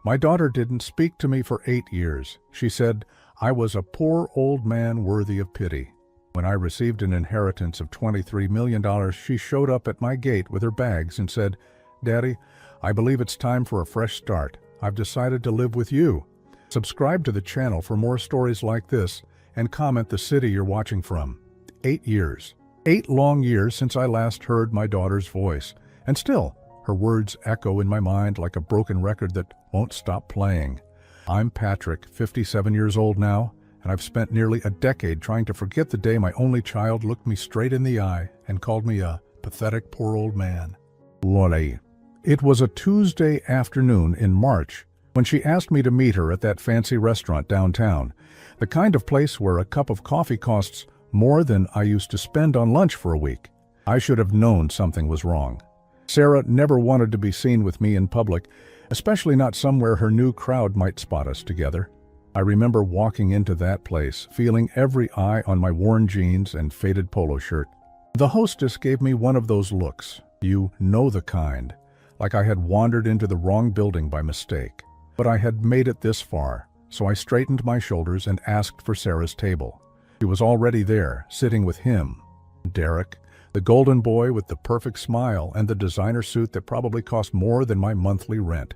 My daughter didn't speak to me for 8 years. She said I was a poor old man worthy of pity. When I received an inheritance of $23 million, she showed up at my gate with her bags and said, "Daddy, I believe it's time for a fresh start. I've decided to live with you." Subscribe to the channel for more stories like this and comment the city you're watching from. 8 years. 8 long years since I last heard my daughter's voice. And still, her words echo in my mind like a broken record that won't stop playing. I'm Patrick, 57 years old now, and I've spent nearly a decade trying to forget the day my only child looked me straight in the eye and called me a pathetic poor old man. Lolly. It was a Tuesday afternoon in March when she asked me to meet her at that fancy restaurant downtown, the kind of place where a cup of coffee costs more than I used to spend on lunch for a week. I should have known something was wrong. Sarah never wanted to be seen with me in public, especially not somewhere her new crowd might spot us together. I remember walking into that place, feeling every eye on my worn jeans and faded polo shirt. The hostess gave me one of those looks, you know the kind, like I had wandered into the wrong building by mistake. But I had made it this far, so I straightened my shoulders and asked for Sarah's table. She was already there, sitting with him, Derek, the golden boy with the perfect smile and the designer suit that probably cost more than my monthly rent.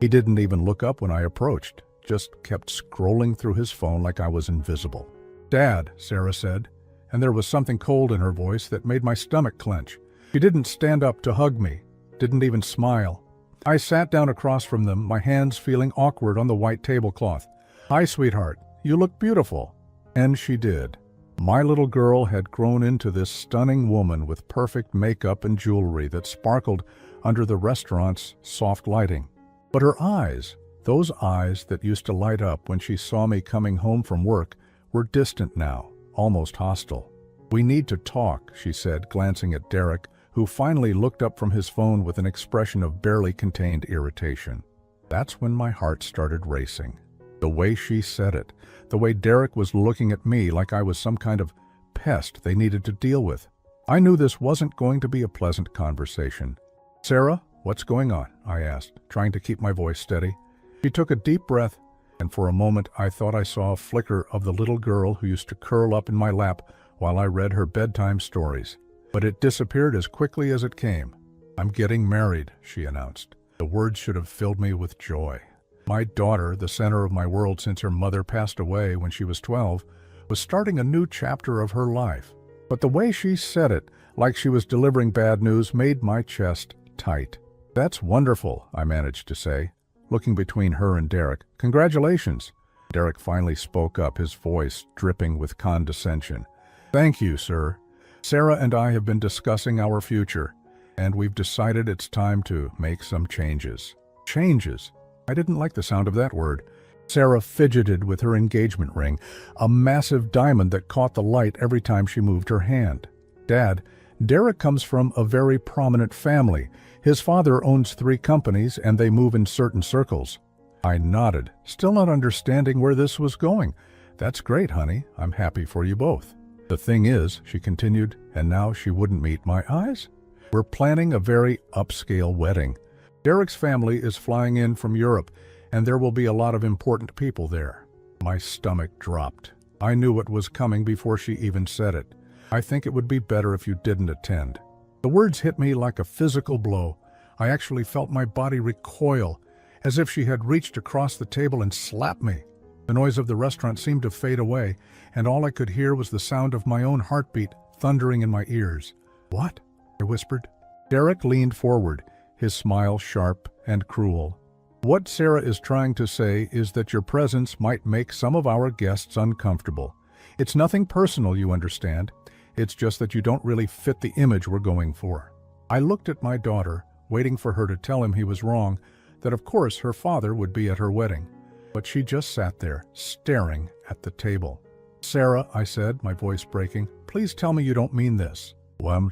He didn't even look up when I approached, just kept scrolling through his phone like I was invisible. "Dad," Sarah said, and there was something cold in her voice that made my stomach clench. She didn't stand up to hug me, didn't even smile. I sat down across from them, my hands feeling awkward on the white tablecloth. "Hi, sweetheart, you look beautiful." And she did. My little girl had grown into this stunning woman with perfect makeup and jewelry that sparkled under the restaurant's soft lighting. But her eyes, those eyes that used to light up when she saw me coming home from work, were distant now, almost hostile. "We need to talk," she said, glancing at Derek, who finally looked up from his phone with an expression of barely contained irritation. That's when my heart started racing. The way she said it, the way Derek was looking at me like I was some kind of pest they needed to deal with. I knew this wasn't going to be a pleasant conversation. "Sarah, what's going on?" I asked, trying to keep my voice steady. She took a deep breath, and for a moment I thought I saw a flicker of the little girl who used to curl up in my lap while I read her bedtime stories. But it disappeared as quickly as it came. "I'm getting married," she announced. The words should have filled me with joy. My daughter, the center of my world since her mother passed away when she was 12, was starting a new chapter of her life. But the way she said it, like she was delivering bad news, made my chest tight. "That's wonderful," I managed to say, looking between her and Derek. "Congratulations." Derek finally spoke up, his voice dripping with condescension. "Thank you, sir. Sarah and I have been discussing our future, and we've decided it's time to make some changes." Changes? I didn't like the sound of that word. Sarah fidgeted with her engagement ring, a massive diamond that caught the light every time she moved her hand. "Dad, Derek comes from a very prominent family. His father owns 3 companies, and they move in certain circles." I nodded, still not understanding where this was going. "That's great, honey. I'm happy for you both. The thing is," she continued, and now she wouldn't meet my eyes, "we're planning a very upscale wedding. Derek's family is flying in from Europe, and there will be a lot of important people there." My stomach dropped. I knew what was coming before she even said it. "I think it would be better if you didn't attend." The words hit me like a physical blow. I actually felt my body recoil, as if she had reached across the table and slapped me. The noise of the restaurant seemed to fade away, and all I could hear was the sound of my own heartbeat thundering in my ears. "What?" I whispered. Derek leaned forward, his smile sharp and cruel. "What Sarah is trying to say is that your presence might make some of our guests uncomfortable. It's nothing personal, you understand. It's just that you don't really fit the image we're going for." I looked at my daughter, waiting for her to tell him he was wrong, that of course her father would be at her wedding. But she just sat there, staring at the table. "Sarah," I said, my voice breaking, "please tell me you don't mean this." "Well?"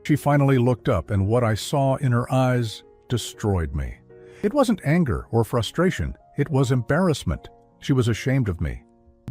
She finally looked up, and what I saw in her eyes destroyed me. It wasn't anger or frustration. It was embarrassment. She was ashamed of me.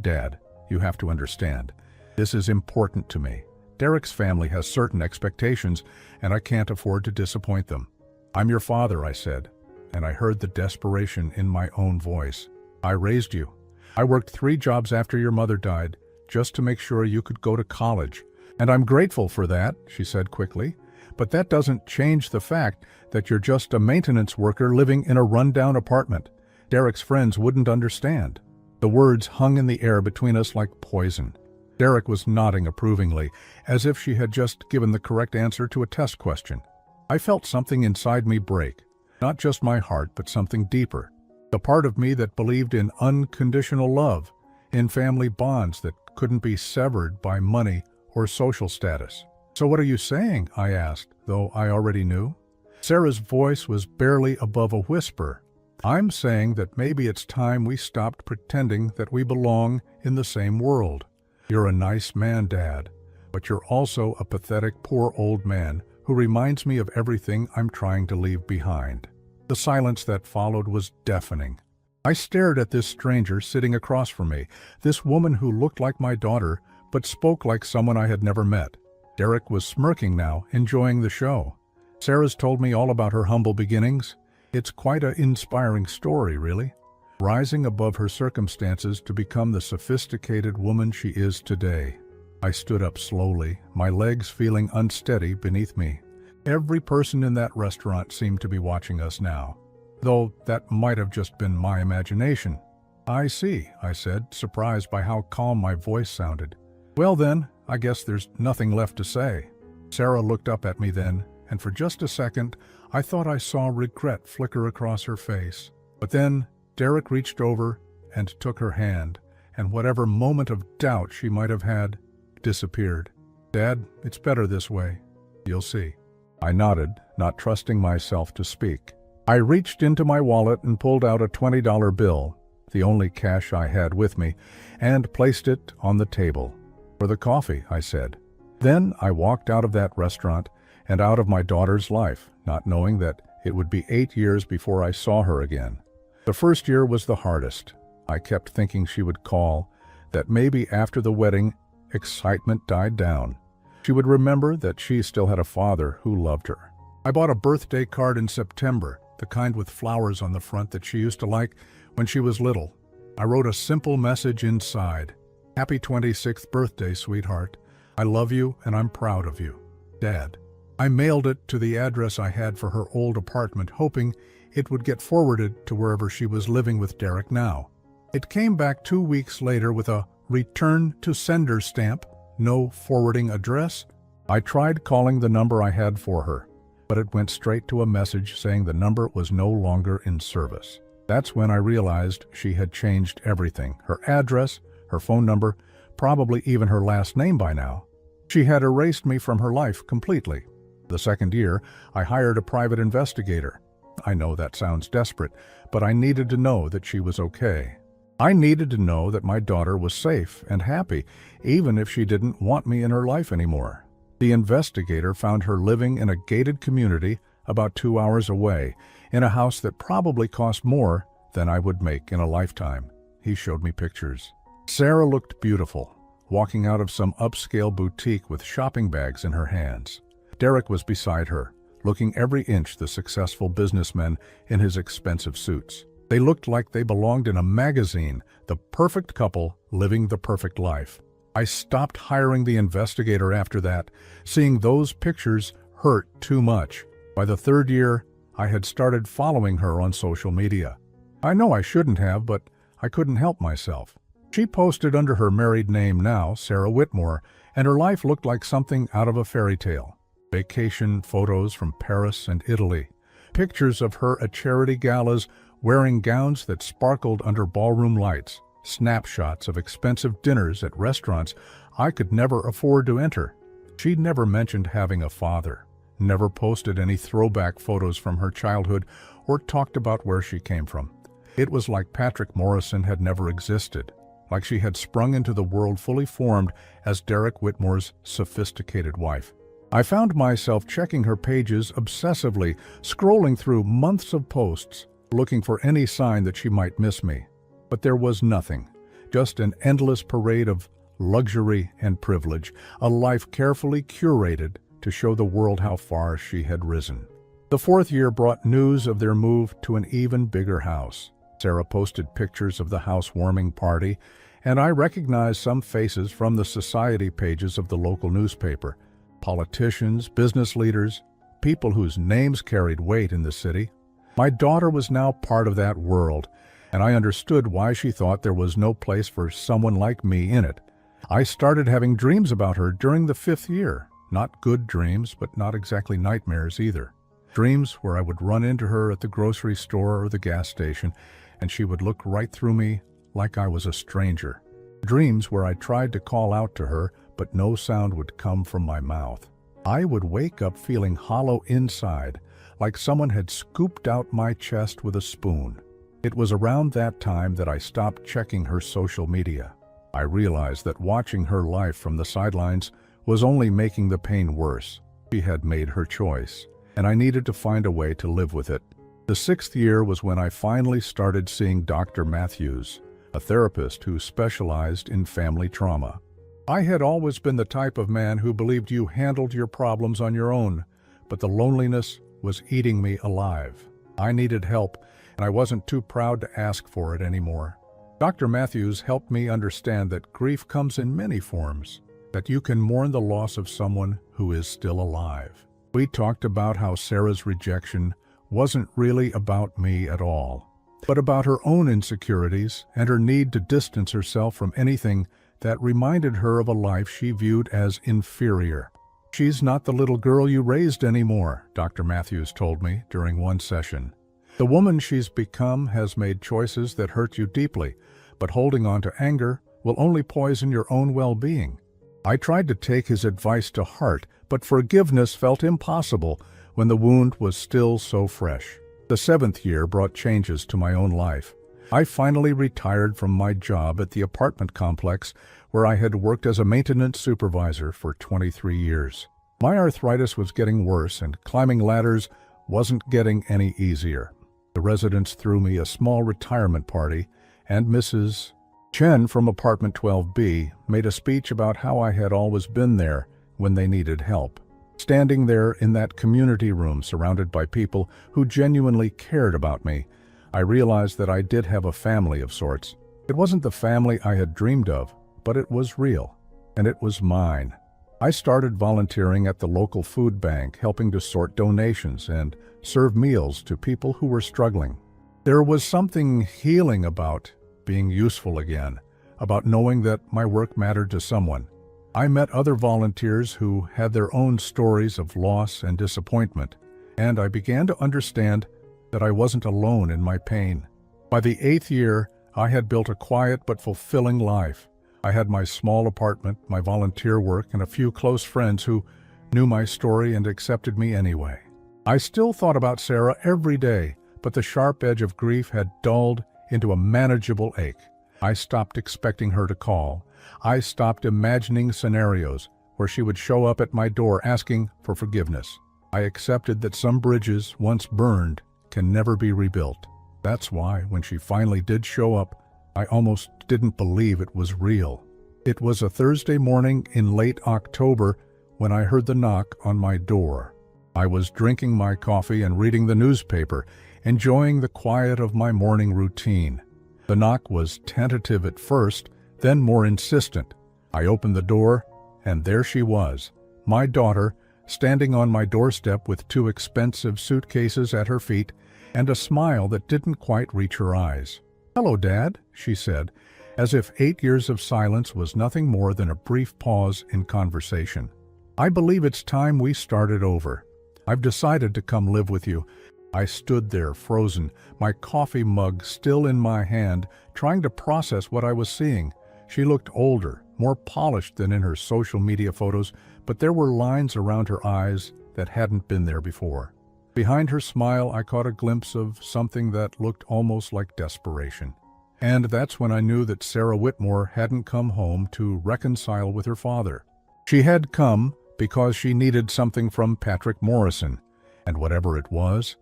"Dad, you have to understand. This is important to me. Derek's family has certain expectations, and I can't afford to disappoint them." "I'm your father," I said. and I heard the desperation in my own voice. I raised you. I worked 3 jobs after your mother died, just to make sure you could go to college. And I'm grateful for that, she said quickly. But that doesn't change the fact that you're just a maintenance worker living in a rundown apartment. Derek's friends wouldn't understand. The words hung in the air between us like poison. Derek was nodding approvingly, as if she had just given the correct answer to a test question. I felt something inside me break. Not just my heart, but something deeper. The part of me that believed in unconditional love, in family bonds that couldn't be severed by money or social status. So what are you saying? I asked, though I already knew. Sarah's voice was barely above a whisper. I'm saying that maybe it's time we stopped pretending that we belong in the same world. You're a nice man, Dad, but you're also a pathetic, poor old man who reminds me of everything I'm trying to leave behind. The silence that followed was deafening. I stared at this stranger sitting across from me, this woman who looked like my daughter, but spoke like someone I had never met. Derek was smirking now, enjoying the show. Sarah's told me all about her humble beginnings. It's quite an inspiring story, really. Rising above her circumstances to become the sophisticated woman she is today. I stood up slowly, my legs feeling unsteady beneath me. Every person in that restaurant seemed to be watching us now, though that might have just been my imagination. I see, I said, surprised by how calm my voice sounded. Well then, I guess there's nothing left to say. Sarah looked up at me then, and for just a second, I thought I saw regret flicker across her face. But then, Derek reached over and took her hand, and whatever moment of doubt she might have had disappeared. Dad, it's better this way. You'll see. I nodded, not trusting myself to speak. I reached into my wallet and pulled out a $20 bill, the only cash I had with me, and placed it on the table. For the coffee, I said. Then I walked out of that restaurant and out of my daughter's life, not knowing that it would be 8 years before I saw her again. The first year was the hardest. I kept thinking she would call, that maybe after the wedding, excitement died down. She would remember that she still had a father who loved her. I bought a birthday card in September, the kind with flowers on the front that she used to like when she was little. I wrote a simple message inside. Happy 26th birthday, sweetheart. I love you and I'm proud of you. Dad. I mailed it to the address I had for her old apartment, hoping it would get forwarded to wherever she was living with Derek now. It came back 2 weeks later with a return to sender stamp, no forwarding address. I tried calling the number I had for her, but it went straight to a message saying the number was no longer in service. That's when I realized she had changed everything, her address, her phone number, probably even her last name by now. She had erased me from her life completely. The second year, I hired a private investigator. I know that sounds desperate, but I needed to know that she was okay. I needed to know that my daughter was safe and happy, even if she didn't want me in her life anymore. The investigator found her living in a gated community about 2 hours away, in a house that probably cost more than I would make in a lifetime. He showed me pictures. Sarah looked beautiful, walking out of some upscale boutique with shopping bags in her hands. Derek was beside her, looking every inch the successful businessman in his expensive suits. They looked like they belonged in a magazine, the perfect couple living the perfect life. I stopped hiring the investigator after that. Seeing those pictures hurt too much. By the third year, I had started following her on social media. I know I shouldn't have, but I couldn't help myself. She posted under her married name now, Sarah Whitmore, and her life looked like something out of a fairy tale. Vacation photos from Paris and Italy. Pictures of her at charity galas wearing gowns that sparkled under ballroom lights. Snapshots of expensive dinners at restaurants I could never afford to enter. She'd never mentioned having a father, never posted any throwback photos from her childhood or talked about where she came from. It was like Patrick Morrison had never existed, like she had sprung into the world fully formed as Derek Whitmore's sophisticated wife. I found myself checking her pages obsessively, scrolling through months of posts, looking for any sign that she might miss me. But there was nothing, just an endless parade of luxury and privilege, a life carefully curated to show the world how far she had risen. The fourth year brought news of their move to an even bigger house. Sarah posted pictures of the housewarming party, and I recognized some faces from the society pages of the local newspaper. Politicians, business leaders, people whose names carried weight in the city. My daughter was now part of that world, and I understood why she thought there was no place for someone like me in it. I started having dreams about her during the fifth year. Not good dreams, but not exactly nightmares either. Dreams where I would run into her at the grocery store or the gas station, and she would look right through me like I was a stranger. Dreams where I tried to call out to her, but no sound would come from my mouth. I would wake up feeling hollow inside, like someone had scooped out my chest with a spoon. It was around that time that I stopped checking her social media. I realized that watching her life from the sidelines was only making the pain worse. She had made her choice, and I needed to find a way to live with it. The sixth year was when I finally started seeing Dr. Matthews, a therapist who specialized in family trauma. I had always been the type of man who believed you handled your problems on your own, but the loneliness was eating me alive. I needed help, and I wasn't too proud to ask for it anymore. Dr. Matthews helped me understand that grief comes in many forms, that you can mourn the loss of someone who is still alive. We talked about how Sarah's rejection wasn't really about me at all, but about her own insecurities and her need to distance herself from anything that reminded her of a life she viewed as inferior. "She's not the little girl you raised anymore," Dr. Matthews told me during one session. "The woman she's become has made choices that hurt you deeply, but holding on to anger will only poison your own well-being." I tried to take his advice to heart, but forgiveness felt impossible when the wound was still so fresh. The seventh year brought changes to my own life. I finally retired from my job at the apartment complex where I had worked as a maintenance supervisor for 23 years. My arthritis was getting worse, and climbing ladders wasn't getting any easier. The residents threw me a small retirement party, and Mrs. Chen from apartment 12B made a speech about how I had always been there when they needed help. Standing there in that community room surrounded by people who genuinely cared about me, I realized that I did have a family of sorts. It wasn't the family I had dreamed of, but it was real, and it was mine. I started volunteering at the local food bank, helping to sort donations and serve meals to people who were struggling. There was something healing about being useful again, about knowing that my work mattered to someone. I met other volunteers who had their own stories of loss and disappointment, and I began to understand that I wasn't alone in my pain. By the 8th year, I had built a quiet but fulfilling life. I had my small apartment, my volunteer work, and a few close friends who knew my story and accepted me anyway. I still thought about Sarah every day, but the sharp edge of grief had dulled into a manageable ache. I stopped expecting her to call. I stopped imagining scenarios where she would show up at my door asking for forgiveness. I accepted that some bridges, once burned, can never be rebuilt. That's why, when she finally did show up, I almost didn't believe it was real. It was a Thursday morning in late October when I heard the knock on my door. I was drinking my coffee and reading the newspaper, enjoying the quiet of my morning routine. The knock was tentative at first, then more insistent. I opened the door, and there she was, my daughter, standing on my doorstep with 2 expensive suitcases at her feet and a smile that didn't quite reach her eyes. "Hello, Dad," she said, as if 8 years of silence was nothing more than a brief pause in conversation. "I believe it's time we started over. I've decided to come live with you." I stood there frozen, my coffee mug still in my hand, trying to process what I was seeing. She looked older, more polished than in her social media photos, but there were lines around her eyes that hadn't been there before. Behind her smile, I caught a glimpse of something that looked almost like desperation. And that's when I knew that Sarah Whitmore hadn't come home to reconcile with her father. She had come because she needed something from Patrick Morrison, and whatever it was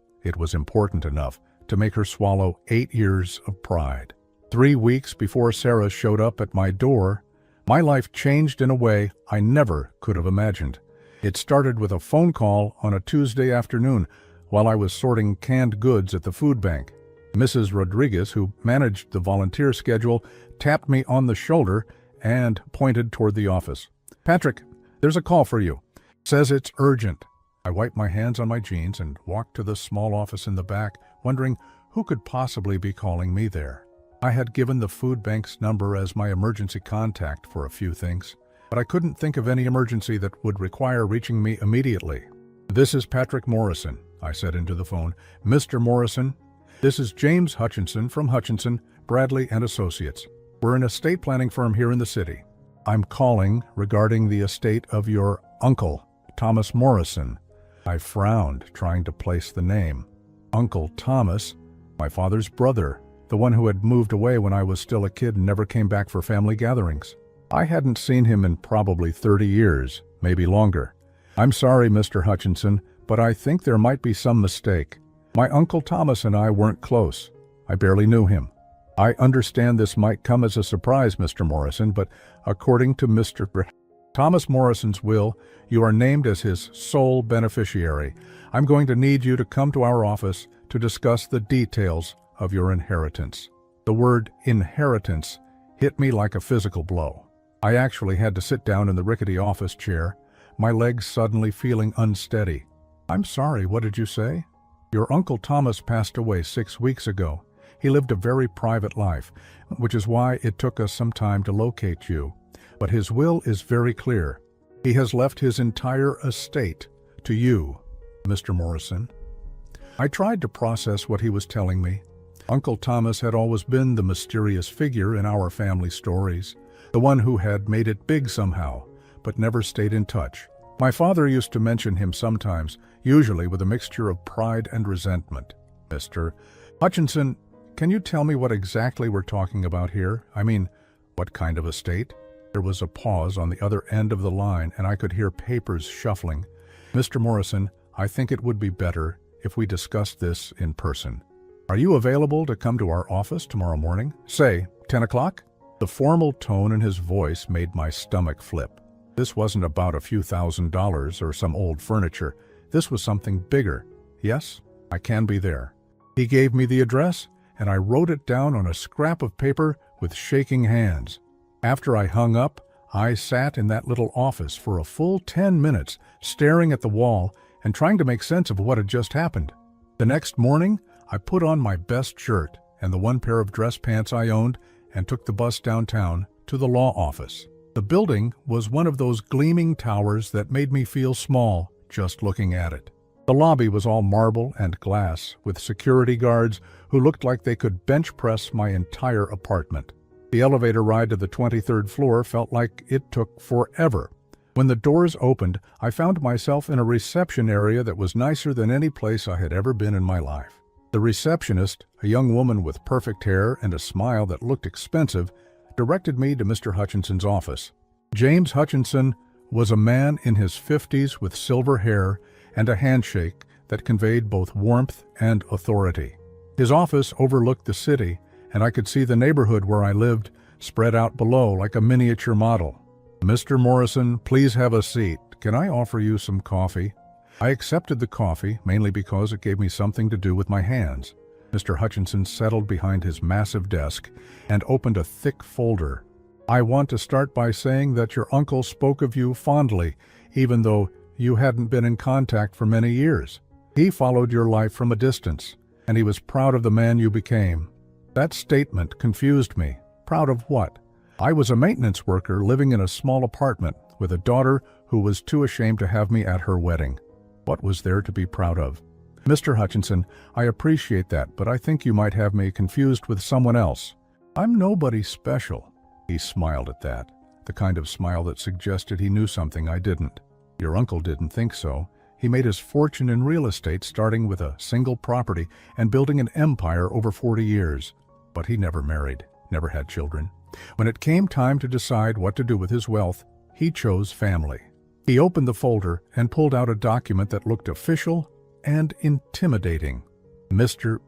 important enough to make her swallow 8 years of pride. 3 weeks before Sarah showed up at my door, my life changed in a way I never could have imagined. It started with a phone call on a Tuesday afternoon, while I was sorting canned goods at the food bank. Mrs. Rodriguez, who managed the volunteer schedule, tapped me on the shoulder and pointed toward the office. "Patrick, there's a call for you. Says it's urgent." I wiped my hands on my jeans and walked to the small office in the back, wondering who could possibly be calling me there. I had given the food bank's number as my emergency contact for a few things, but I couldn't think of any emergency that would require reaching me immediately. "This is Patrick Morrison," I said into the phone. "Mr. Morrison, this is James Hutchinson from Hutchinson, Bradley and Associates. We're an estate planning firm here in the city. I'm calling regarding the estate of your uncle, Thomas Morrison." I frowned, trying to place the name. Uncle Thomas, my father's brother, the one who had moved away when I was still a kid and never came back for family gatherings. I hadn't seen him in probably 30 years, maybe longer. "I'm sorry, Mr. Hutchinson, but I think there might be some mistake. My Uncle Thomas and I weren't close. I barely knew him. I understand this might come as a surprise, Mr. Morrison, but according to Mr. Thomas Morrison's will, you are named as his sole beneficiary. I'm going to need you to come to our office to discuss the details of your inheritance." The word inheritance hit me like a physical blow. I actually had to sit down in the rickety office chair, my legs suddenly feeling unsteady. "I'm sorry, what did you say?" "Your Uncle Thomas passed away 6 weeks ago. He lived a very private life, which is why it took us some time to locate you. But his will is very clear. He has left his entire estate to you, Mr. Morrison." I tried to process what he was telling me. Uncle Thomas had always been the mysterious figure in our family stories, the one who had made it big somehow, but never stayed in touch. My father used to mention him sometimes, usually with a mixture of pride and resentment. "Mr. Hutchinson, can you tell me what exactly we're talking about here? I mean, what kind of estate?" There was a pause on the other end of the line, and I could hear papers shuffling. "Mr. Morrison, I think it would be better if we discussed this in person. Are you available to come to our office tomorrow morning? Say, 10 o'clock? The formal tone in his voice made my stomach flip. This wasn't about a few $1,000s or some old furniture. This was something bigger. "Yes, I can be there." He gave me the address, and I wrote it down on a scrap of paper with shaking hands. After I hung up, I sat in that little office for a full 10 minutes, staring at the wall and trying to make sense of what had just happened. The next morning, I put on my best shirt and the one pair of dress pants I owned and took the bus downtown to the law office. The building was one of those gleaming towers that made me feel small just looking at it. The lobby was all marble and glass, with security guards who looked like they could bench press my entire apartment. The elevator ride to the 23rd floor felt like it took forever. When the doors opened, I found myself in a reception area that was nicer than any place I had ever been in my life. The receptionist, a young woman with perfect hair and a smile that looked expensive, directed me to Mr. Hutchinson's office. James Hutchinson was a man in his 50s with silver hair and a handshake that conveyed both warmth and authority. His office overlooked the city, and I could see the neighborhood where I lived spread out below like a miniature model. "Mr. Morrison, please have a seat. Can I offer you some coffee?" I accepted the coffee, mainly because it gave me something to do with my hands. Mr. Hutchinson settled behind his massive desk and opened a thick folder. "I want to start by saying that your uncle spoke of you fondly, even though you hadn't been in contact for many years. He followed your life from a distance, and he was proud of the man you became." That statement confused me. Proud of what? I was a maintenance worker living in a small apartment with a daughter who was too ashamed to have me at her wedding. What was there to be proud of? "Mr. Hutchinson, I appreciate that, but I think you might have me confused with someone else. I'm nobody special." He smiled at that, the kind of smile that suggested he knew something I didn't. "Your uncle didn't think so. He made his fortune in real estate, starting with a single property and building an empire over 40 years. But he never married, never had children. When it came time to decide what to do with his wealth, he chose family." He opened the folder and pulled out a document that looked official and intimidating. "Mr.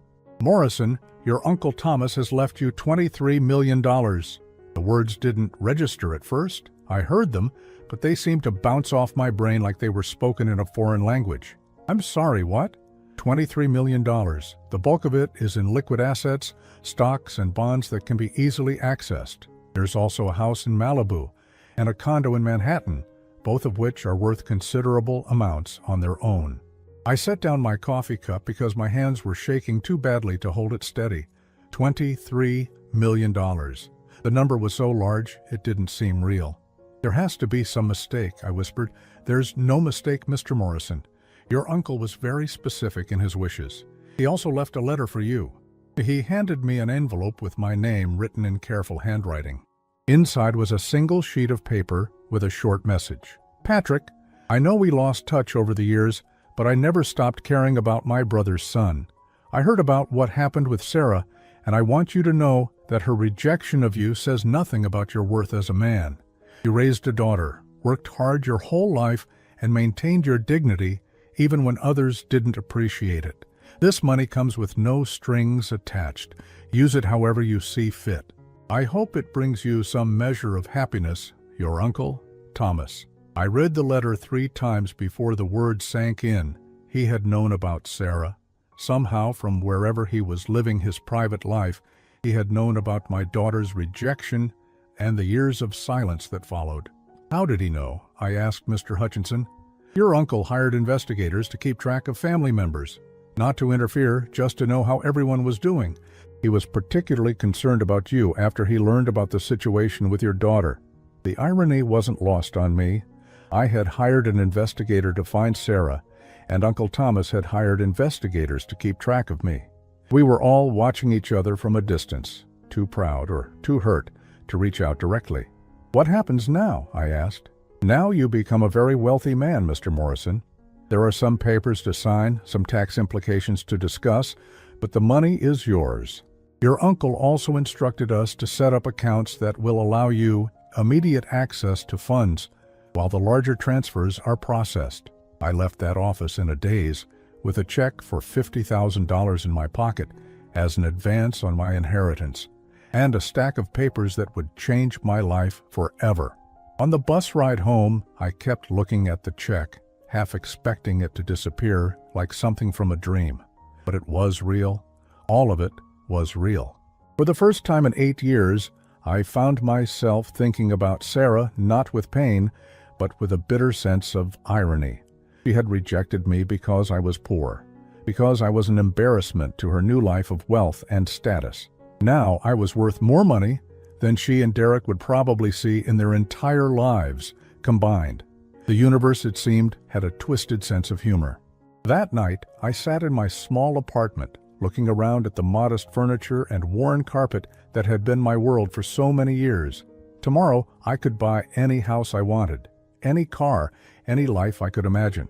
Morrison, your Uncle Thomas has left you $23 million. The words didn't register at first. I heard them, but they seemed to bounce off my brain like they were spoken in a foreign language. "I'm sorry, what? $23 million. The bulk of it is in liquid assets, stocks, and bonds that can be easily accessed. There's also a house in Malibu and a condo in Manhattan, both of which are worth considerable amounts on their own. I set down my coffee cup because my hands were shaking too badly to hold it steady. $23 million. The number was so large, it didn't seem real. "There has to be some mistake," I whispered. "There's no mistake, Mr. Morrison. Your uncle was very specific in his wishes. He also left a letter for you." He handed me an envelope with my name written in careful handwriting. Inside was a single sheet of paper with a short message. "Patrick, I know we lost touch over the years, but I never stopped caring about my brother's son. I heard about what happened with Sarah, and I want you to know that her rejection of you says nothing about your worth as a man. You raised a daughter, worked hard your whole life, and maintained your dignity even when others didn't appreciate it. This money comes with no strings attached. Use it however you see fit. I hope it brings you some measure of happiness. Your uncle, Thomas." I read the letter 3 times before the words sank in. He had known about Sarah. Somehow, from wherever he was living his private life, he had known about my daughter's rejection and the years of silence that followed. "How did he know?" I asked Mr. Hutchinson. "Your uncle hired investigators to keep track of family members. Not to interfere, just to know how everyone was doing. He was particularly concerned about you after he learned about the situation with your daughter." The irony wasn't lost on me. I had hired an investigator to find Sarah, and Uncle Thomas had hired investigators to keep track of me. We were all watching each other from a distance, too proud or too hurt to reach out directly. "What happens now?" I asked. "Now you become a very wealthy man, Mr. Morrison. There are some papers to sign, some tax implications to discuss, but the money is yours. Your uncle also instructed us to set up accounts that will allow you immediate access to funds while the larger transfers are processed." I left that office in a daze with a check for $50,000 in my pocket as an advance on my inheritance, and a stack of papers that would change my life forever. On the bus ride home, I kept looking at the check, half expecting it to disappear like something from a dream. But it was real. All of it was real. For the first time in 8 years, I found myself thinking about Sarah not with pain, but with a bitter sense of irony. She had rejected me because I was poor, because I was an embarrassment to her new life of wealth and status. Now I was worth more money than she and Derek would probably see in their entire lives combined. The universe, it seemed, had a twisted sense of humor. That night, I sat in my small apartment, looking around at the modest furniture and worn carpet that had been my world for so many years. Tomorrow, I could buy any house I wanted, any car, any life I could imagine.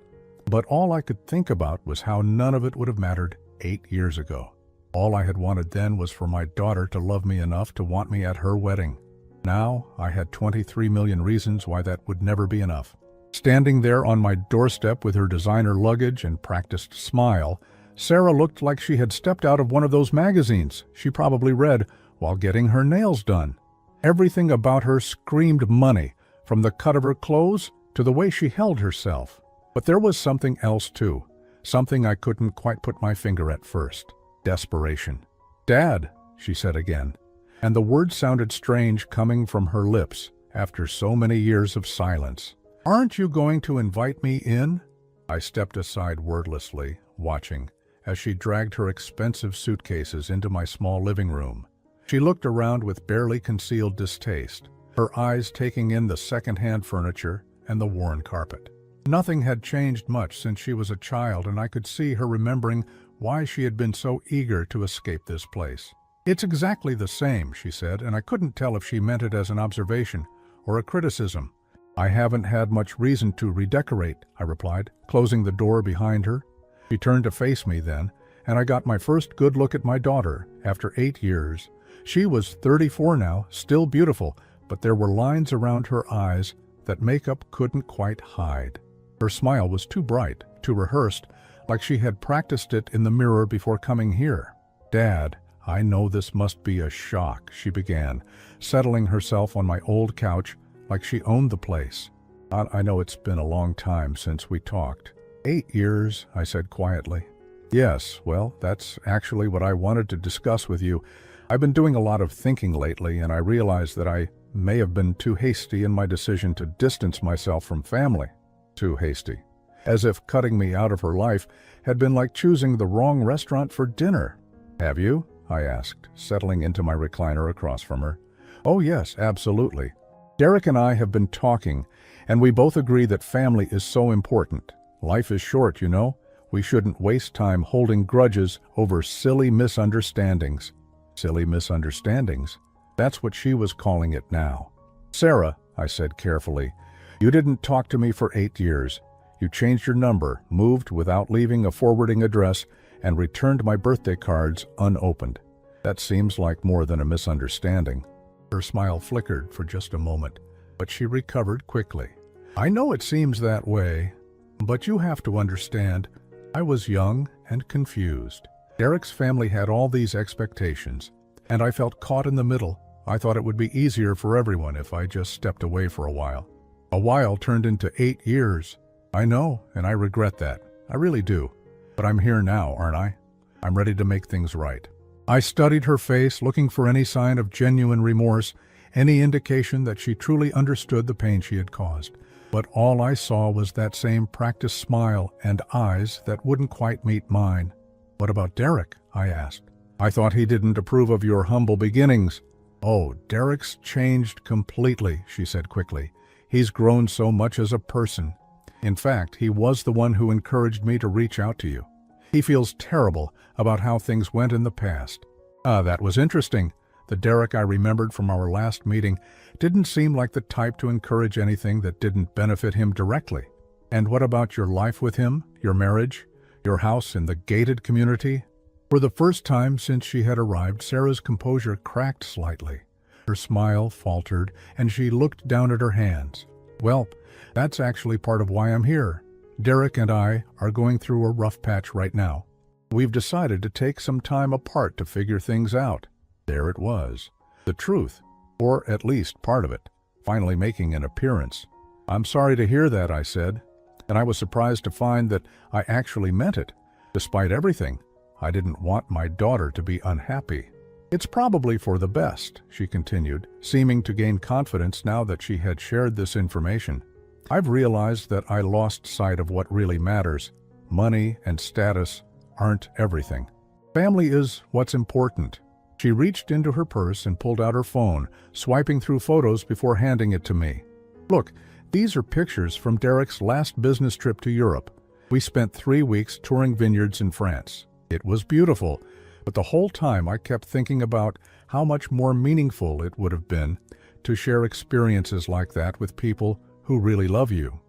But all I could think about was how none of it would have mattered 8 years ago. All I had wanted then was for my daughter to love me enough to want me at her wedding. Now, I had 23 million reasons why that would never be enough. Standing there on my doorstep with her designer luggage and practiced smile, Sarah looked like she had stepped out of one of those magazines she probably read while getting her nails done. Everything about her screamed money, from the cut of her clothes to the way she held herself. But there was something else too, something I couldn't quite put my finger at first. Desperation. "Dad," she said again, and the word sounded strange coming from her lips after so many years of silence. "Aren't you going to invite me in?" I stepped aside wordlessly, watching, as she dragged her expensive suitcases into my small living room. She looked around with barely concealed distaste, her eyes taking in the second-hand furniture and the worn carpet. Nothing had changed much since she was a child, and I could see her remembering why she had been so eager to escape this place. "It's exactly the same," she said, and I couldn't tell if she meant it as an observation or a criticism. "I haven't had much reason to redecorate," I replied, closing the door behind her. She turned to face me then, and I got my first good look at my daughter after 8 years. She was 34 now, still beautiful, but there were lines around her eyes that makeup couldn't quite hide. Her smile was too bright, too rehearsed, like she had practiced it in the mirror before coming here. "Dad, I know this must be a shock," she began, settling herself on my old couch like she owned the place. "I know it's been a long time since we talked." 8 years, I said quietly. Yes, well, that's actually what I wanted to discuss with you. I've been doing a lot of thinking lately, and I realize that I may have been too hasty in my decision to distance myself from family. Too hasty. As if cutting me out of her life had been like choosing the wrong restaurant for dinner. Have you? I asked, settling into my recliner across from her. Oh yes, absolutely. Derek and I have been talking, and we both agree that family is so important. Life is short, you know. We shouldn't waste time holding grudges over silly misunderstandings. Silly misunderstandings? That's what she was calling it now. Sarah, I said carefully, you didn't talk to me for 8 years. You changed your number, moved without leaving a forwarding address, and returned my birthday cards unopened. That seems like more than a misunderstanding. Her smile flickered for just a moment, but she recovered quickly. I know it seems that way, but you have to understand, I was young and confused. Derek's family had all these expectations, and I felt caught in the middle. I thought it would be easier for everyone if I just stepped away for a while. A while turned into 8 years. I know, and I regret that. I really do. But I'm here now, aren't I? I'm ready to make things right. I studied her face, looking for any sign of genuine remorse, any indication that she truly understood the pain she had caused. But all I saw was that same practiced smile and eyes that wouldn't quite meet mine. What about Derek? I asked. I thought he didn't approve of your humble beginnings. Oh, Derek's changed completely, she said quickly. He's grown so much as a person. In fact, he was the one who encouraged me to reach out to you. He feels terrible about how things went in the past. That was interesting. The Derek I remembered from our last meeting didn't seem like the type to encourage anything that didn't benefit him directly. And what about your life with him, your marriage, your house in the gated community? For the first time since she had arrived, Sarah's composure cracked slightly. Her smile faltered, and she looked down at her hands. Well, that's actually part of why I'm here. Derek and I are going through a rough patch right now. We've decided to take some time apart to figure things out. There it was. The truth, or at least part of it, finally making an appearance. I'm sorry to hear that, I said, and I was surprised to find that I actually meant it. Despite everything, I didn't want my daughter to be unhappy. It's probably for the best, she continued, seeming to gain confidence now that she had shared this information. I've realized that I lost sight of what really matters. Money and status aren't everything. Family is what's important. She reached into her purse and pulled out her phone, swiping through photos before handing it to me. Look, these are pictures from Derek's last business trip to Europe. We spent 3 weeks touring vineyards in France. It was beautiful, but the whole time I kept thinking about how much more meaningful it would have been to share experiences like that with people who really love you.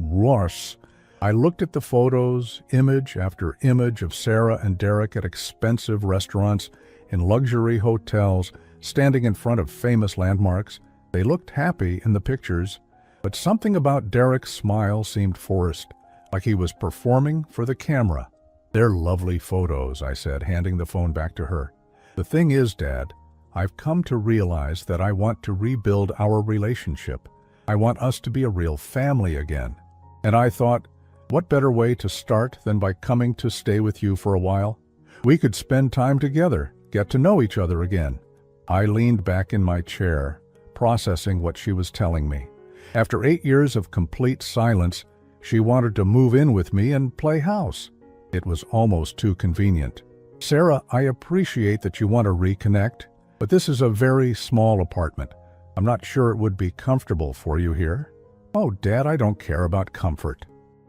Ross. I looked at the photos, image after image of Sarah and Derek at expensive restaurants, in luxury hotels, standing in front of famous landmarks. They looked happy in the pictures, but something about Derek's smile seemed forced, like he was performing for the camera. They're lovely photos, I said, handing the phone back to her. The thing is, Dad, I've come to realize that I want to rebuild our relationship. I want us to be a real family again. And I thought, what better way to start than by coming to stay with you for a while? We could spend time together, get to know each other again. I leaned back in my chair, processing what she was telling me. After 8 years of complete silence, she wanted to move in with me and play house. It was almost too convenient. Sarah, I appreciate that you want to reconnect, but this is a very small apartment. I'm not sure it would be comfortable for you here. Oh, Dad, I don't care about comfort.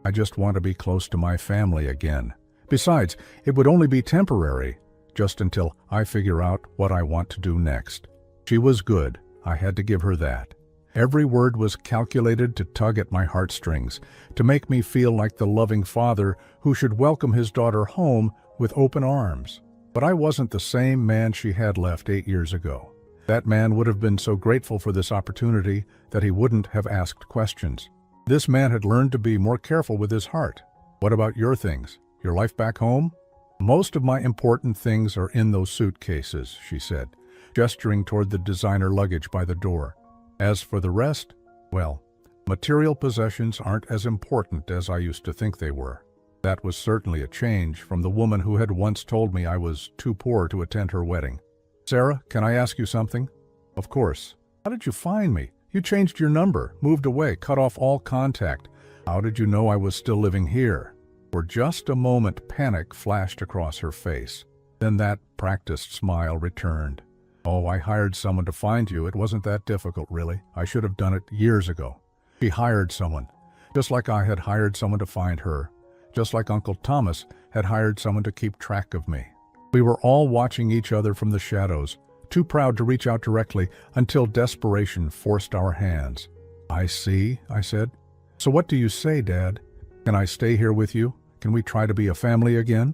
I just want to be close to my family again. Besides, it would only be temporary, just until I figure out what I want to do next. She was good. I had to give her that. Every word was calculated to tug at my heartstrings, to make me feel like the loving father who should welcome his daughter home with open arms. But I wasn't the same man she had left 8 years ago. That man would have been so grateful for this opportunity that he wouldn't have asked questions. This man had learned to be more careful with his heart. What about your things? Your life back home? Most of my important things are in those suitcases, she said, gesturing toward the designer luggage by the door. As for the rest, well, material possessions aren't as important as I used to think they were. That was certainly a change from the woman who had once told me I was too poor to attend her wedding. "Sarah, can I ask you something?" "Of course." "How did you find me? You changed your number, moved away, cut off all contact. How did you know I was still living here?" For just a moment, panic flashed across her face. Then that practiced smile returned. "Oh, I hired someone to find you. It wasn't that difficult, really. I should have done it years ago." She hired someone, just like I had hired someone to find her, just like Uncle Thomas had hired someone to keep track of me. We were all watching each other from the shadows, too proud to reach out directly until desperation forced our hands. "I see," I said. "So what do you say, Dad? Can I stay here with you? Can we try to be a family again?"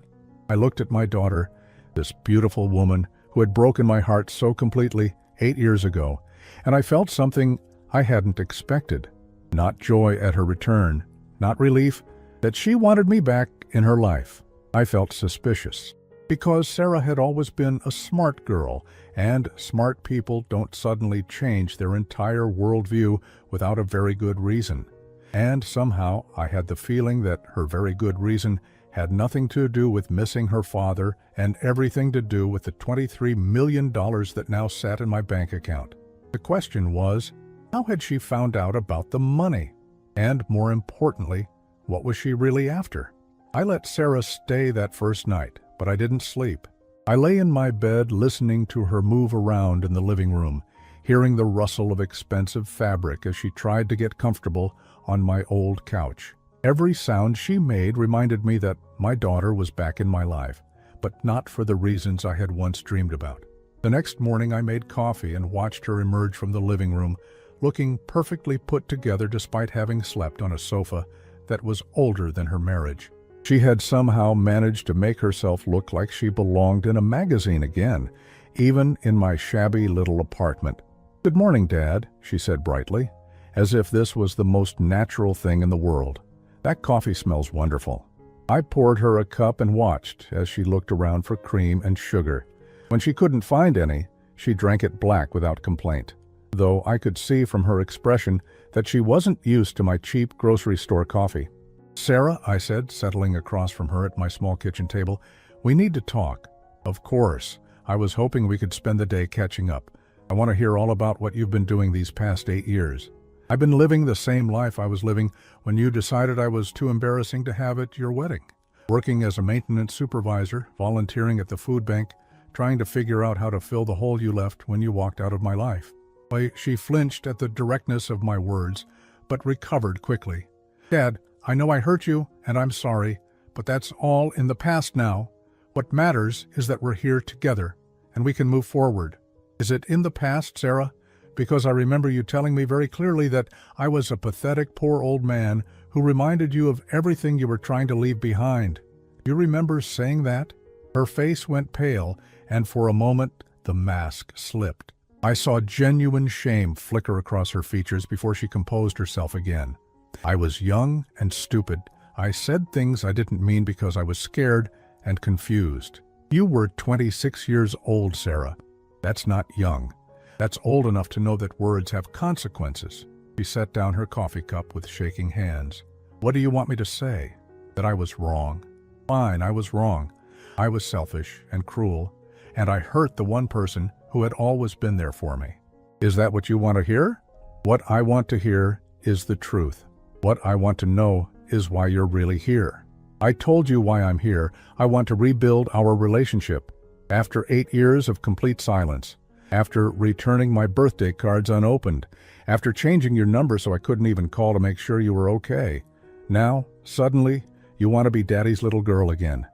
I looked at my daughter, this beautiful woman who had broken my heart so completely 8 years ago, and I felt something I hadn't expected. Not joy at her return, not relief, that she wanted me back in her life. I felt suspicious, because Sarah had always been a smart girl, and smart people don't suddenly change their entire worldview without a very good reason. And somehow I had the feeling that her very good reason had nothing to do with missing her father and everything to do with the $23 million that now sat in my bank account. The question was, how had she found out about the money? And more importantly, what was she really after? I let Sarah stay that first night, but I didn't sleep. I lay in my bed listening to her move around in the living room, hearing the rustle of expensive fabric as she tried to get comfortable on my old couch. Every sound she made reminded me that my daughter was back in my life, but not for the reasons I had once dreamed about. The next morning I made coffee and watched her emerge from the living room, looking perfectly put together despite having slept on a sofa that was older than her marriage. She had somehow managed to make herself look like she belonged in a magazine again, even in my shabby little apartment. "Good morning, Dad," she said brightly, as if this was the most natural thing in the world. "That coffee smells wonderful." I poured her a cup and watched as she looked around for cream and sugar. When she couldn't find any, she drank it black without complaint, though I could see from her expression that she wasn't used to my cheap grocery store coffee. "Sarah," I said, settling across from her at my small kitchen table, "we need to talk." "Of course. I was hoping we could spend the day catching up. I want to hear all about what you've been doing these past 8 years. I've been living the same life I was living when you decided I was too embarrassing to have at your wedding. Working as a maintenance supervisor, volunteering at the food bank, trying to figure out how to fill the hole you left when you walked out of my life." She flinched at the directness of my words, but recovered quickly. "Dad, I know I hurt you, and I'm sorry, but that's all in the past now. What matters is that we're here together, and we can move forward." "Is it in the past, Sarah? Because I remember you telling me very clearly that I was a pathetic poor old man who reminded you of everything you were trying to leave behind. You remember saying that?" Her face went pale, and for a moment the mask slipped. I saw genuine shame flicker across her features before she composed herself again. "I was young and stupid. I said things I didn't mean because I was scared and confused. You were 26 years old, Sarah. That's not young. That's old enough to know that words have consequences." She set down her coffee cup with shaking hands. "What do you want me to say? That I was wrong? Fine, I was wrong. I was selfish and cruel, and I hurt the one person who had always been there for me. Is that what you want to hear?" "What I want to hear is the truth. What I want to know is why you're really here. I told you why I'm here. I want to rebuild our relationship. After 8 years of complete silence, after returning my birthday cards unopened, after changing your number so I couldn't even call to make sure you were okay, now, suddenly, you want to be Daddy's little girl again.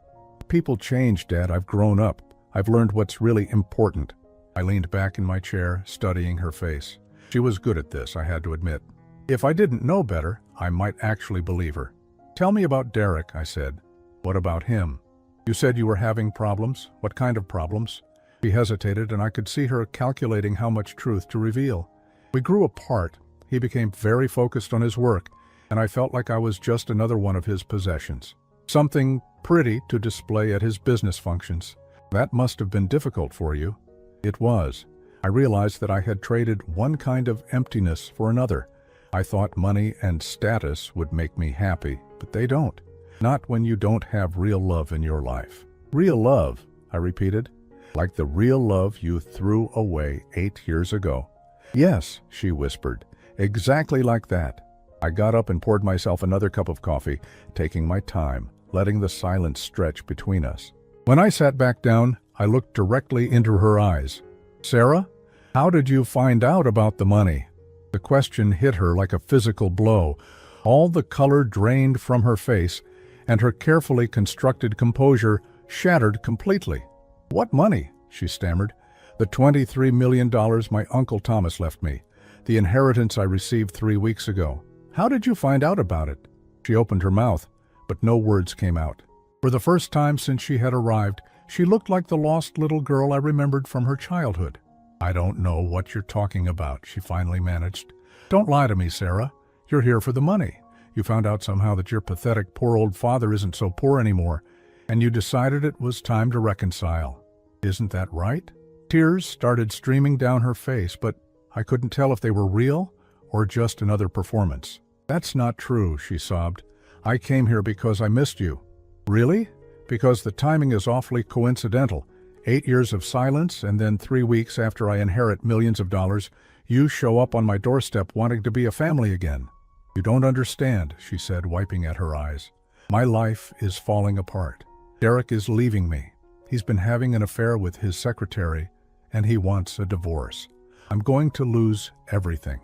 People change, Dad. I've grown up. I've learned what's really important." I leaned back in my chair, studying her face. She was good at this, I had to admit. If I didn't know better, I might actually believe her. "Tell me about Derek," I said. "What about him? You said you were having problems. What kind of problems?" She hesitated, and I could see her calculating how much truth to reveal. "We grew apart. He became very focused on his work, and I felt like I was just another one of his possessions. Something pretty to display at his business functions. That must have been difficult for you." It was. I realized that I had traded one kind of emptiness for another. I thought money and status would make me happy, but they don't. Not when you don't have real love in your life. Real love, I repeated. Like the real love you threw away 8 years ago. Yes, she whispered. Exactly like that. I got up and poured myself another cup of coffee, taking my time, letting the silence stretch between us. When I sat back down, I looked directly into her eyes. Sarah, how did you find out about the money? The question hit her like a physical blow. All the color drained from her face, and her carefully constructed composure shattered completely. What money? She stammered. The $23 million my Uncle Thomas left me. The inheritance I received 3 weeks ago. How did you find out about it? She opened her mouth, but no words came out. For the first time since she had arrived, she looked like the lost little girl I remembered from her childhood. I don't know what you're talking about, she finally managed. Don't lie to me, Sarah. You're here for the money. You found out somehow that your pathetic poor old father isn't so poor anymore, and you decided it was time to reconcile. Isn't that right? Tears started streaming down her face, but I couldn't tell if they were real or just another performance. That's not true, she sobbed. I came here because I missed you. Really? Because the timing is awfully coincidental. 8 years of silence, and then 3 weeks after I inherit millions of dollars, you show up on my doorstep wanting to be a family again. You don't understand, she said, wiping at her eyes. My life is falling apart. Derek is leaving me. He's been having an affair with his secretary, and he wants a divorce. I'm going to lose everything.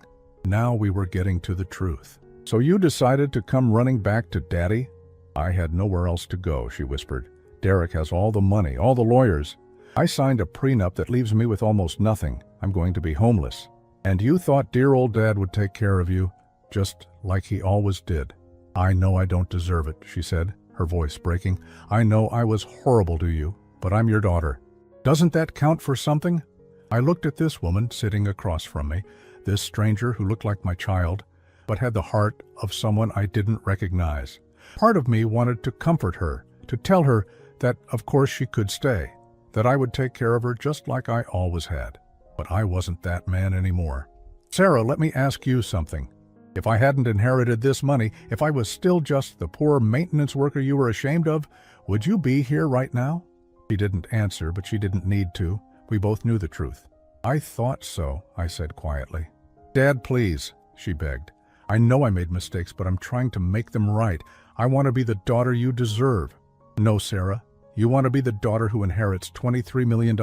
Now we were getting to the truth. So you decided to come running back to Daddy? I had nowhere else to go, she whispered. Derek has all the money, all the lawyers. I signed a prenup that leaves me with almost nothing. I'm going to be homeless. And you thought dear old Dad would take care of you, just like he always did. I know I don't deserve it, she said, her voice breaking. I know I was horrible to you, but I'm your daughter. Doesn't that count for something? I looked at this woman sitting across from me, this stranger who looked like my child, but had the heart of someone I didn't recognize. Part of me wanted to comfort her, to tell her that of course she could stay, that I would take care of her just like I always had. But I wasn't that man anymore. Sarah, let me ask you something. If I hadn't inherited this money, if I was still just the poor maintenance worker you were ashamed of, would you be here right now? She didn't answer, but she didn't need to. We both knew the truth. I thought so, I said quietly. Dad, please, she begged. I know I made mistakes, but I'm trying to make them right. I want to be the daughter you deserve. No, Sarah. You want to be the daughter who inherits $23 million.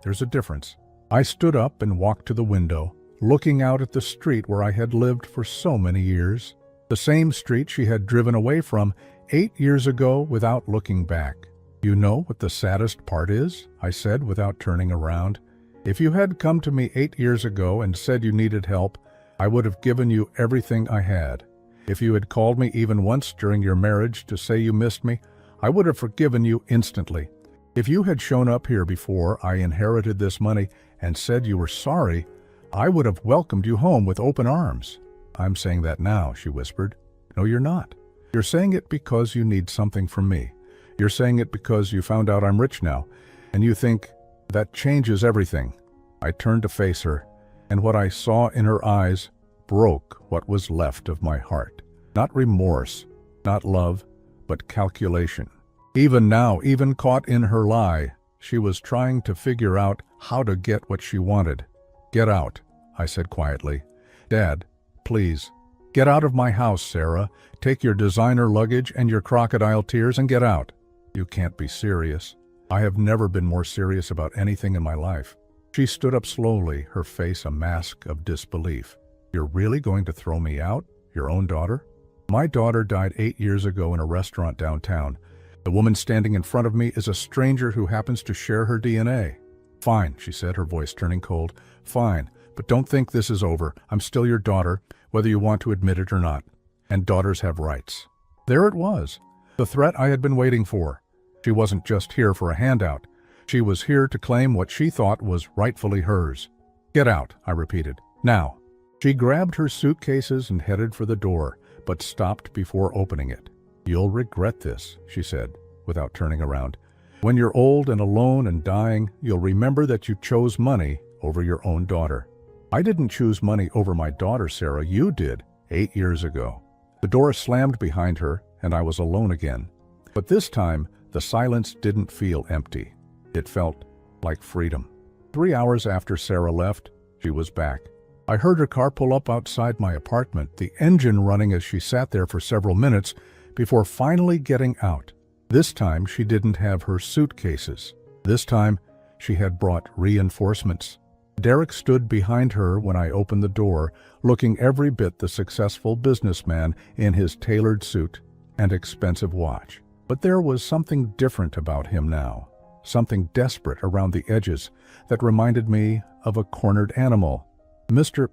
There's a difference. I stood up and walked to the window, looking out at the street where I had lived for so many years. The same street she had driven away from 8 years ago without looking back. You know what the saddest part is? I said without turning around. If you had come to me 8 years ago and said you needed help, I would have given you everything I had. If you had called me even once during your marriage to say you missed me, I would have forgiven you instantly. If you had shown up here before I inherited this money and said you were sorry, I would have welcomed you home with open arms. I'm saying that now, she whispered. No, you're not. You're saying it because you need something from me. You're saying it because you found out I'm rich now, and you think that changes everything. I turned to face her, and what I saw in her eyes broke what was left of my heart. Not remorse, not love, but calculation. Even now, even caught in her lie, she was trying to figure out how to get what she wanted. Get out, I said quietly. Dad, please, get out of my house, Sarah. Take your designer luggage and your crocodile tears and get out. You can't be serious. I have never been more serious about anything in my life. She stood up slowly, her face a mask of disbelief. You're really going to throw me out? Your own daughter? My daughter died 8 years ago in a restaurant downtown. The woman standing in front of me is a stranger who happens to share her DNA. Fine, she said, her voice turning cold. Fine, but don't think this is over. I'm still your daughter, whether you want to admit it or not. And daughters have rights. There it was, the threat I had been waiting for. She wasn't just here for a handout. She was here to claim what she thought was rightfully hers. Get out, I repeated. Now. She grabbed her suitcases and headed for the door, but stopped before opening it. You'll regret this, she said, without turning around. When you're old and alone and dying, you'll remember that you chose money over your own daughter. I didn't choose money over my daughter, Sarah. You did, 8 years ago. The door slammed behind her, and I was alone again. But this time, the silence didn't feel empty. It felt like freedom. 3 hours after Sarah left, she was back. I heard her car pull up outside my apartment, the engine running as she sat there for several minutes before finally getting out. This time, she didn't have her suitcases. This time, she had brought reinforcements. Derek stood behind her when I opened the door, looking every bit the successful businessman in his tailored suit and expensive watch. But there was something different about him now, something desperate around the edges that reminded me of a cornered animal. "Mr.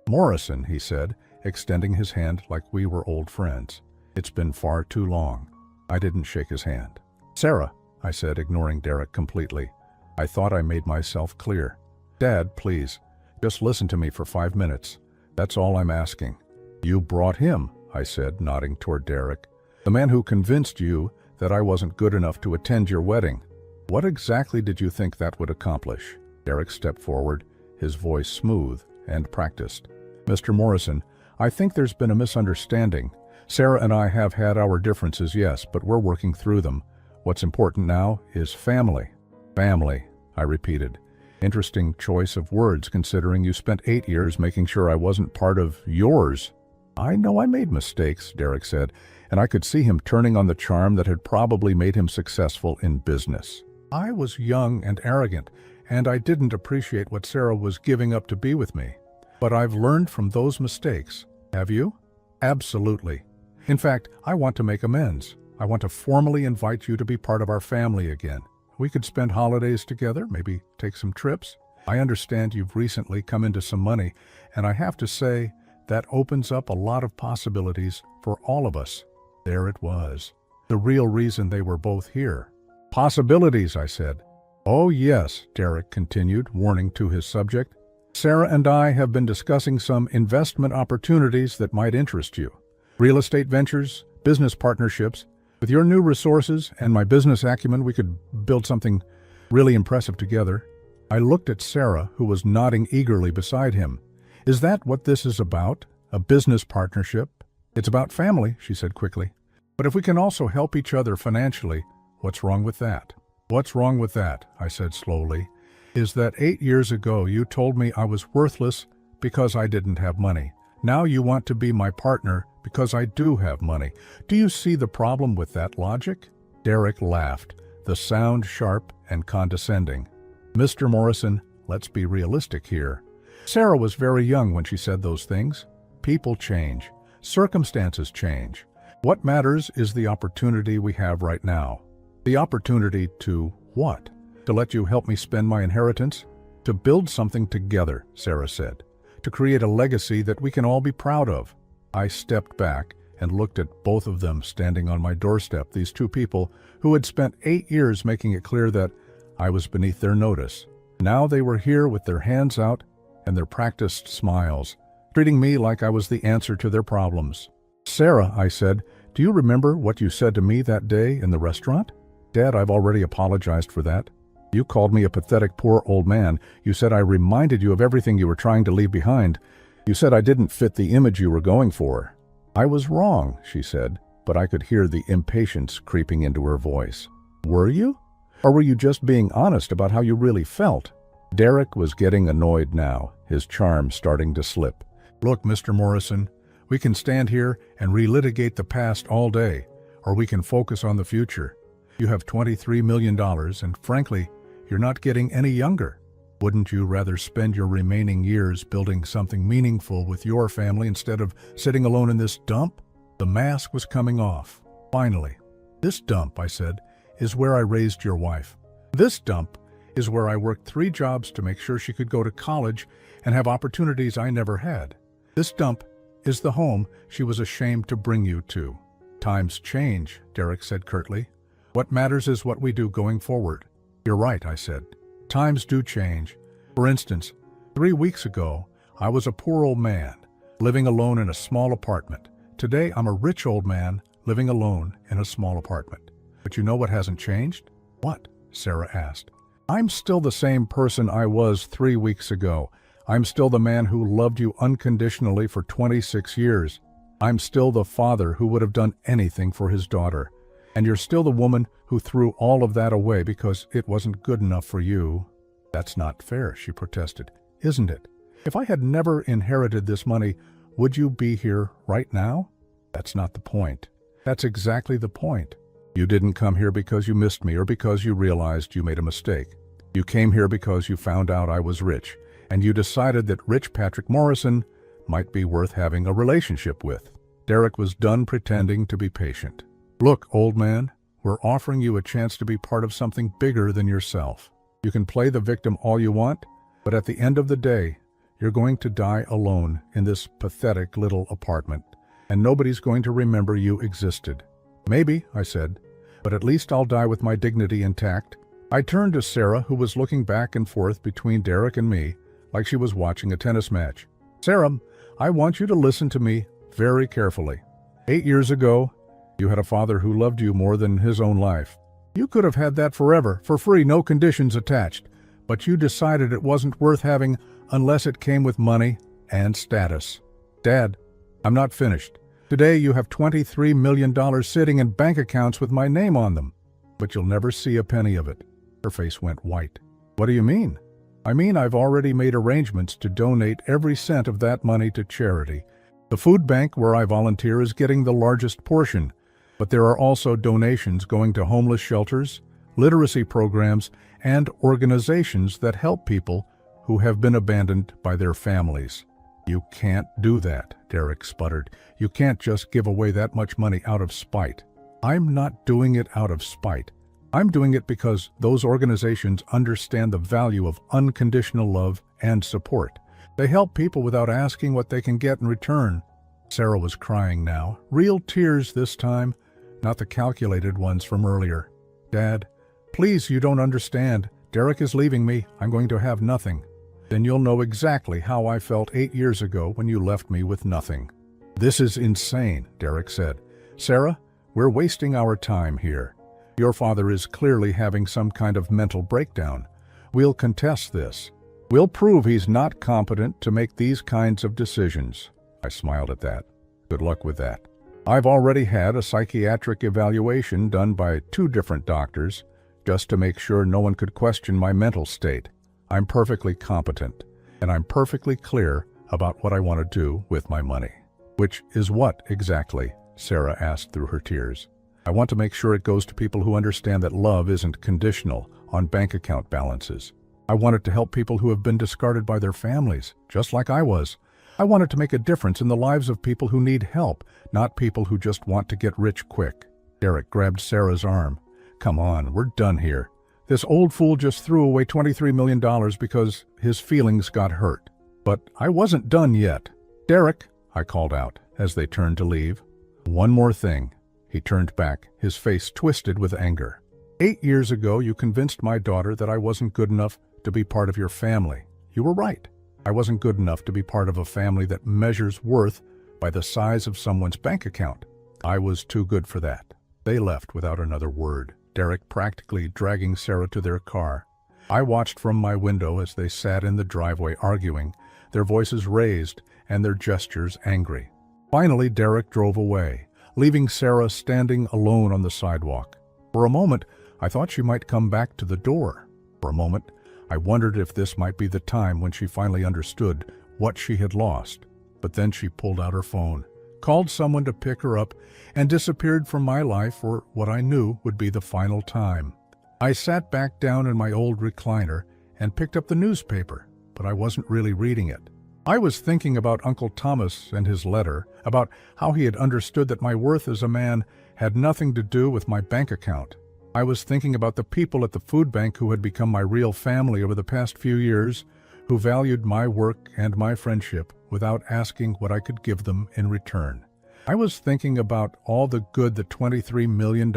Morrison," he said, extending his hand like we were old friends. "It's been far too long." I didn't shake his hand. "Sarah," I said, ignoring Derek completely. I thought I made myself clear. "Dad, please, just listen to me for 5 minutes. That's all I'm asking." "You brought him," I said, nodding toward Derek. "The man who convinced you that I wasn't good enough to attend your wedding. What exactly did you think that would accomplish?" Derek stepped forward, his voice smooth and practiced. "Mr. Morrison, I think there's been a misunderstanding. Sarah and I have had our differences, yes, but we're working through them. What's important now is family." "Family," I repeated. Interesting choice of words, considering you spent 8 years making sure I wasn't part of yours. "I know I made mistakes," Derek said, and I could see him turning on the charm that had probably made him successful in business. "I was young and arrogant, and I didn't appreciate what Sarah was giving up to be with me. But I've learned from those mistakes. Have you?" "Absolutely. In fact, I want to make amends. I want to formally invite you to be part of our family again. We could spend holidays together, maybe take some trips. I understand you've recently come into some money, and I have to say that opens up a lot of possibilities for all of us." There it was, the real reason they were both here. "Possibilities," I said. "Oh yes," Derek continued, warning to his subject. "Sarah and I have been discussing some investment opportunities that might interest you. Real estate ventures, business partnerships. With your new resources and my business acumen, we could build something really impressive together." I looked at Sarah, who was nodding eagerly beside him. "Is that what this is about? A business partnership?" "It's about family," she said quickly. "But if we can also help each other financially, what's wrong with that?" "What's wrong with that," I said slowly, "is that 8 years ago you told me I was worthless because I didn't have money. Now you want to be my partner because I do have money. Do you see the problem with that logic?" Derek laughed, the sound sharp and condescending. "Mr. Morrison, let's be realistic here. Sarah was very young when she said those things. People change. Circumstances change. What matters is the opportunity we have right now." "The opportunity to what?" "To let you help me spend my inheritance? To build something together," Sarah said. "To create a legacy that we can all be proud of." I stepped back and looked at both of them standing on my doorstep, these two people who had spent 8 years making it clear that I was beneath their notice. Now they were here with their hands out and their practiced smiles, treating me like I was the answer to their problems. "Sarah," I said, "do you remember what you said to me that day in the restaurant?" "Dad, I've already apologized for that. You called me a pathetic poor old man. You said I reminded you of everything you were trying to leave behind. You said I didn't fit the image you were going for." "I was wrong," she said, but I could hear the impatience creeping into her voice. "Were you? Or were you just being honest about how you really felt?" Derek was getting annoyed now, his charm starting to slip. "Look, Mr. Morrison, we can stand here and relitigate the past all day, or we can focus on the future. You have $23 million, and frankly, you're not getting any younger. Wouldn't you rather spend your remaining years building something meaningful with your family instead of sitting alone in this dump?" The mask was coming off. Finally. "This dump," I said, "is where I raised your wife. This dump is where I worked 3 jobs to make sure she could go to college and have opportunities I never had. This dump is the home she was ashamed to bring you to." "Times change," Derek said curtly. "What matters is what we do going forward." "You're right," I said. "Times do change. For instance, 3 weeks ago, I was a poor old man, living alone in a small apartment. Today, I'm a rich old man, living alone in a small apartment. But you know what hasn't changed?" "What?" Sarah asked. "I'm still the same person I was 3 weeks ago. I'm still the man who loved you unconditionally for 26 years. I'm still the father who would have done anything for his daughter. And you're still the woman who threw all of that away because it wasn't good enough for you. That's not fair, she protested. Isn't it? If I had never inherited this money, would you be here right now? That's not the point. That's exactly the point. You didn't come here because you missed me or because you realized you made a mistake. You came here because you found out I was rich, and you decided that rich Patrick Morrison might be worth having a relationship with. Derek was done pretending to be patient. Look, old man, we're offering you a chance to be part of something bigger than yourself. You can play the victim all you want, but at the end of the day, you're going to die alone in this pathetic little apartment, and nobody's going to remember you existed. Maybe, I said, but at least I'll die with my dignity intact. I turned to Sarah, who was looking back and forth between Derek and me, like she was watching a tennis match. Sarah, I want you to listen to me very carefully. 8 years ago, you had a father who loved you more than his own life. You could have had that forever, for free, no conditions attached, but you decided it wasn't worth having unless it came with money and status. Dad, I'm not finished. Today you have $23 million sitting in bank accounts with my name on them, but you'll never see a penny of it. Her face went white. What do you mean? I mean I've already made arrangements to donate every cent of that money to charity. The food bank where I volunteer is getting the largest portion, but there are also donations going to homeless shelters, literacy programs, and organizations that help people who have been abandoned by their families. You can't do that, Derek sputtered. You can't just give away that much money out of spite. I'm not doing it out of spite. I'm doing it because those organizations understand the value of unconditional love and support. They help people without asking what they can get in return. Sarah was crying now, real tears this time, not the calculated ones from earlier. Dad, please, you don't understand. Derek is leaving me. I'm going to have nothing. Then you'll know exactly how I felt 8 years ago when you left me with nothing. This is insane, Derek said. Sarah, we're wasting our time here. Your father is clearly having some kind of mental breakdown. We'll contest this. We'll prove he's not competent to make these kinds of decisions. I smiled at that. Good luck with that. I've already had a psychiatric evaluation done by 2 different doctors, just to make sure no one could question my mental state. I'm perfectly competent, and I'm perfectly clear about what I want to do with my money. Which is what, exactly? Sarah asked through her tears. I want to make sure it goes to people who understand that love isn't conditional on bank account balances. I want it to help people who have been discarded by their families, just like I was. I want it to make a difference in the lives of people who need help, not people who just want to get rich quick. Derek grabbed Sarah's arm. Come on, we're done here. This old fool just threw away $23 million because his feelings got hurt. But I wasn't done yet. Derek, I called out as they turned to leave. One more thing. He turned back, his face twisted with anger. 8 years ago, you convinced my daughter that I wasn't good enough to be part of your family. You were right. I wasn't good enough to be part of a family that measures worth by the size of someone's bank account. I was too good for that. They left without another word, Derek practically dragging Sarah to their car. I watched from my window as they sat in the driveway arguing, their voices raised and their gestures angry. Finally, Derek drove away, leaving Sarah standing alone on the sidewalk. For a moment, I thought she might come back to the door. For a moment, I wondered if this might be the time when she finally understood what she had lost. But then she pulled out her phone, called someone to pick her up, and disappeared from my life for what I knew would be the final time. I sat back down in my old recliner and picked up the newspaper, but I wasn't really reading it. I was thinking about Uncle Thomas and his letter, about how he had understood that my worth as a man had nothing to do with my bank account. I was thinking about the people at the food bank who had become my real family over the past few years, who valued my work and my friendship without asking what I could give them in return. I was thinking about all the good that $23 million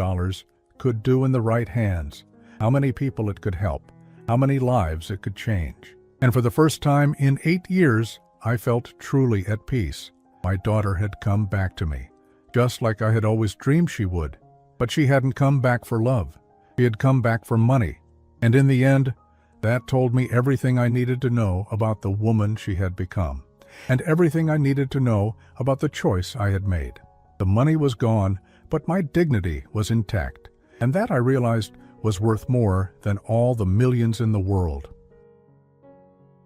could do in the right hands, how many people it could help, how many lives it could change. And for the first time in 8 years, I felt truly at peace. My daughter had come back to me, just like I had always dreamed she would. But she hadn't come back for love. She had come back for money. And in the end, that told me everything I needed to know about the woman she had become. and everything I needed to know about the choice I had made. The money was gone, but my dignity was intact, and that I realized was worth more than all the millions in the world.